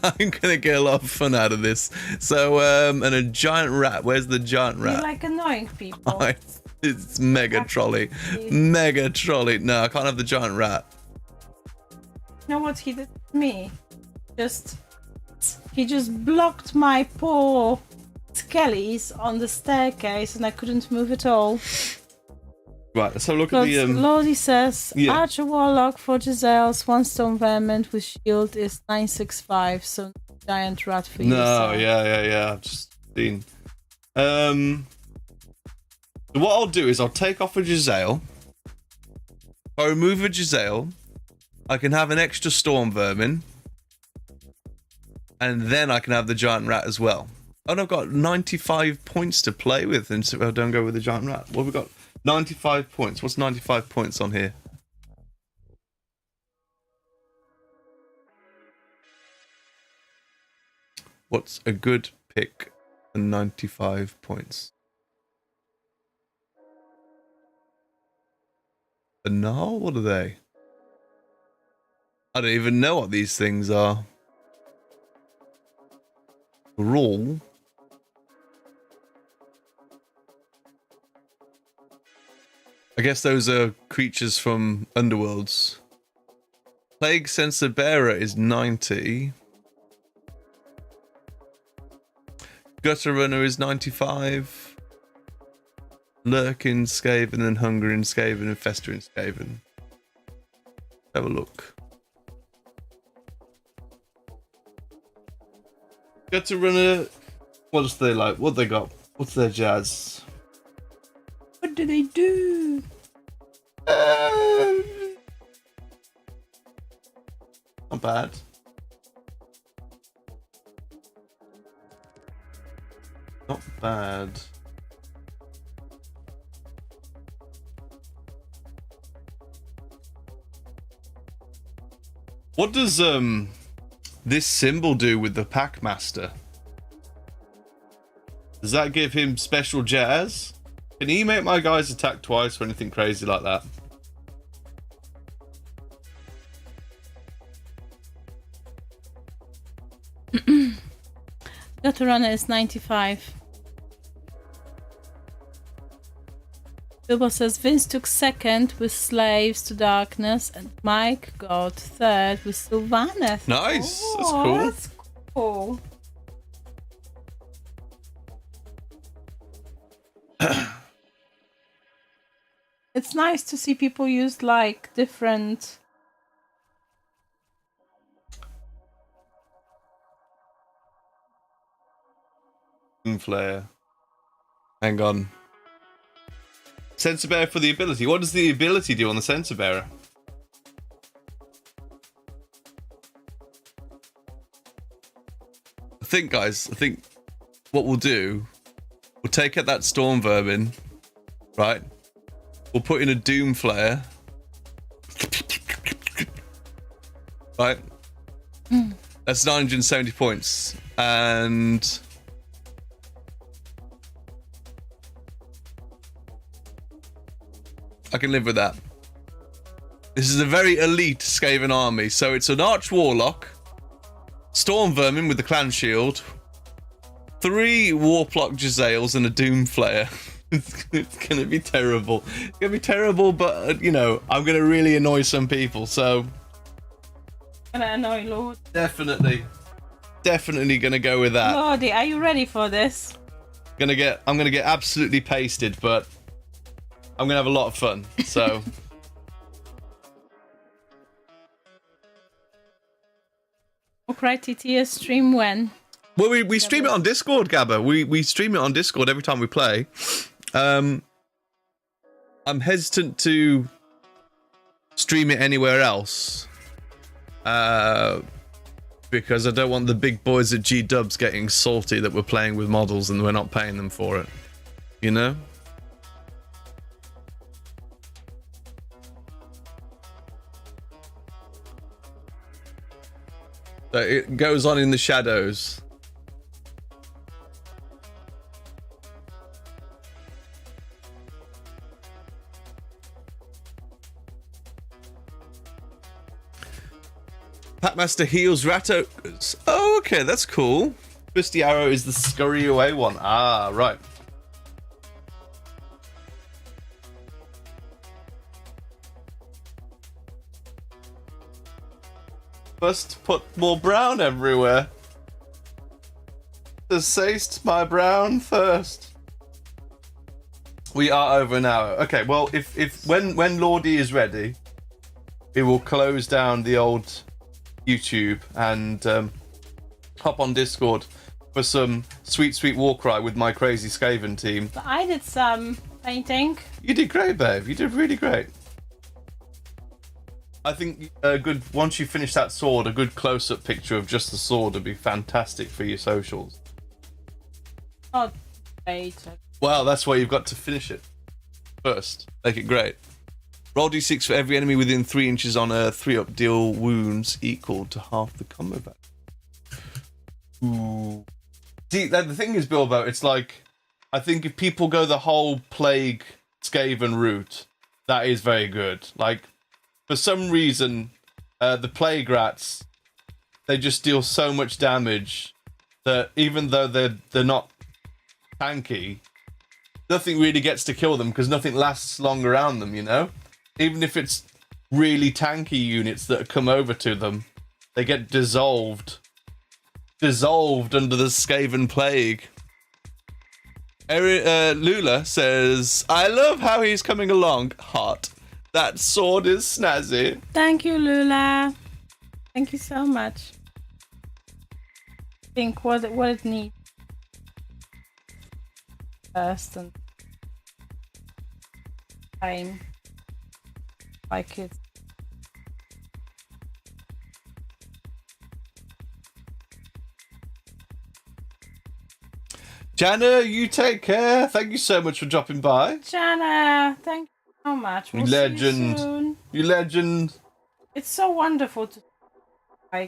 I'm gonna get a lot of fun out of this. So, and a giant rat. Where's the giant rat? You like annoying people. It's mega trolley. Mega trolley. No, I can't have the giant rat. You know what he did to me? He just blocked my poor skellies on the staircase and I couldn't move at all. Right, let's have a look at the Lordy says yeah. Archer Warlock for Giselles, 1 Stone Vermin with shield is 965, so giant rat for you. No, yeah. I've just seen. So what I'll do is I'll take off a Giselle. If I remove a Giselle, I can have an extra Storm Vermin. And then I can have the giant rat as well. And I've got 95 points to play with, and so I don't go with the giant rat. What have we got? 95 points. What's 95 points on here? What's a good pick for 95 points? Banal? What are they? I don't even know what these things are. Brawl. I guess those are creatures from Underworlds. Plague Sensor Bearer is 90. Gutter Runner is 95. Lurking Skaven and Hungering Skaven and Festering Skaven. Have a look. Get to run a. What's they like? What they got? What's their jazz? What do they do? Not bad. Not bad. What does this symbol do with the Packmaster? Does that give him special jazz? Can he make my guys attack twice or anything crazy like that? Gutter Runner is 95. Bilbo says Vince took second with Slaves to Darkness and Mike got third with Sylvaneth. Nice. Oh, That's cool. That's cool. It's nice to see people use like different. Flare. Hang on. Sensor bearer for the ability. What does the ability do on the sensor bearer? I think, guys, what we'll do, we'll take out that storm vermin, right? We'll put in a doom flare. Right? That's 970 points. And I can live with that. This is a very elite Skaven army. So it's an Arch Warlock, Storm Vermin with the Clan Shield, 3 Warplock Jezzails, and a Doom Flare. It's gonna be terrible. It's gonna be terrible, but you know, I'm gonna really annoy some people. So Gonna annoy Lord. definitely gonna go with that. Lordy, are you ready for this? I'm gonna get absolutely pasted, but I'm gonna have a lot of fun. So. Okay, TTS stream when? Well, we stream it on Discord, Gabba. We stream it on Discord every time we play. I'm hesitant to stream it anywhere else because I don't want the big boys at G-Dubs getting salty that we're playing with models and we're not paying them for it. You know? So it goes on in the shadows. Packmaster heals Ratto. Oh, okay, that's cool. Twisty Arrow is the scurry away one. Ah, right. Must put more brown everywhere. Deceased my brown thirst. We are over an hour. Okay, well, if when Lordy is ready, we will close down the old YouTube and hop on Discord for some sweet war cry with my crazy Skaven team. But I did some painting. You did great, babe. You did really great. I think a good once you finish that sword, a good close-up picture of just the sword would be fantastic for your socials. Oh, great. Well, that's why you've got to finish it first. Make it great. Roll d6 for every enemy within 3 inches on a 3-up. Deal wounds equal to half the combo value. Ooh. See, the thing is, Bilbo, it's like, I think if people go the whole Plague Skaven route, that is very good. Like, for some reason, the Plague Rats, they just deal so much damage that even though they're not tanky, nothing really gets to kill them because nothing lasts long around them, you know? Even if it's really tanky units that come over to them, they get dissolved under the Skaven Plague. Lula says, I love how he's coming along. Heart. That sword is snazzy. Thank you, Lula. Thank you so much. think what it needs first and time like it. Jana, you take care. Thank you so much for dropping by. Jana, thank you so much. We'll legend. See you soon. You legend. It's so wonderful to.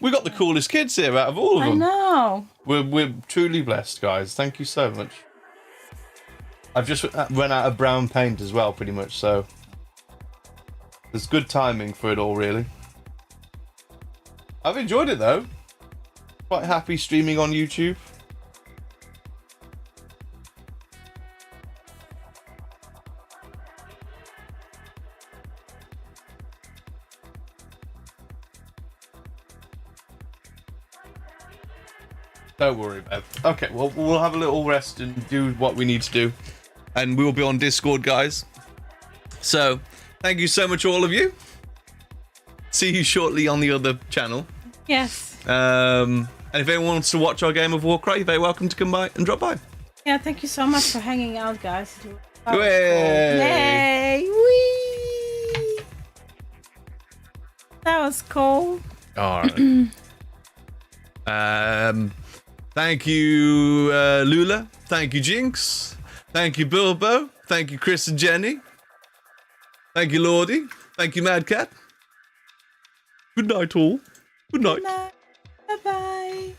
We got the coolest kids here out of all of them. I know. We're truly blessed, guys. Thank you so much. I've just run out of brown paint as well, pretty much. So there's good timing for it all, really. I've enjoyed it though. Quite happy streaming on YouTube. Don't worry, Bev. Okay, well, we'll have a little rest and do what we need to do. And we will be on Discord, guys. So, thank you so much, all of you. See you shortly on the other channel. Yes. And if anyone wants to watch our game of Warcry, you're very welcome to come by and drop by. Yeah, thank you so much for hanging out, guys. Yay! Yay! Whee! That was cool. All right. Thank you, Lula. Thank you, Jinx. Thank you, Bilbo. Thank you, Chris and Jenny. Thank you, Lordy. Thank you, Mad Cat. Good night, all. Good night. Bye-bye.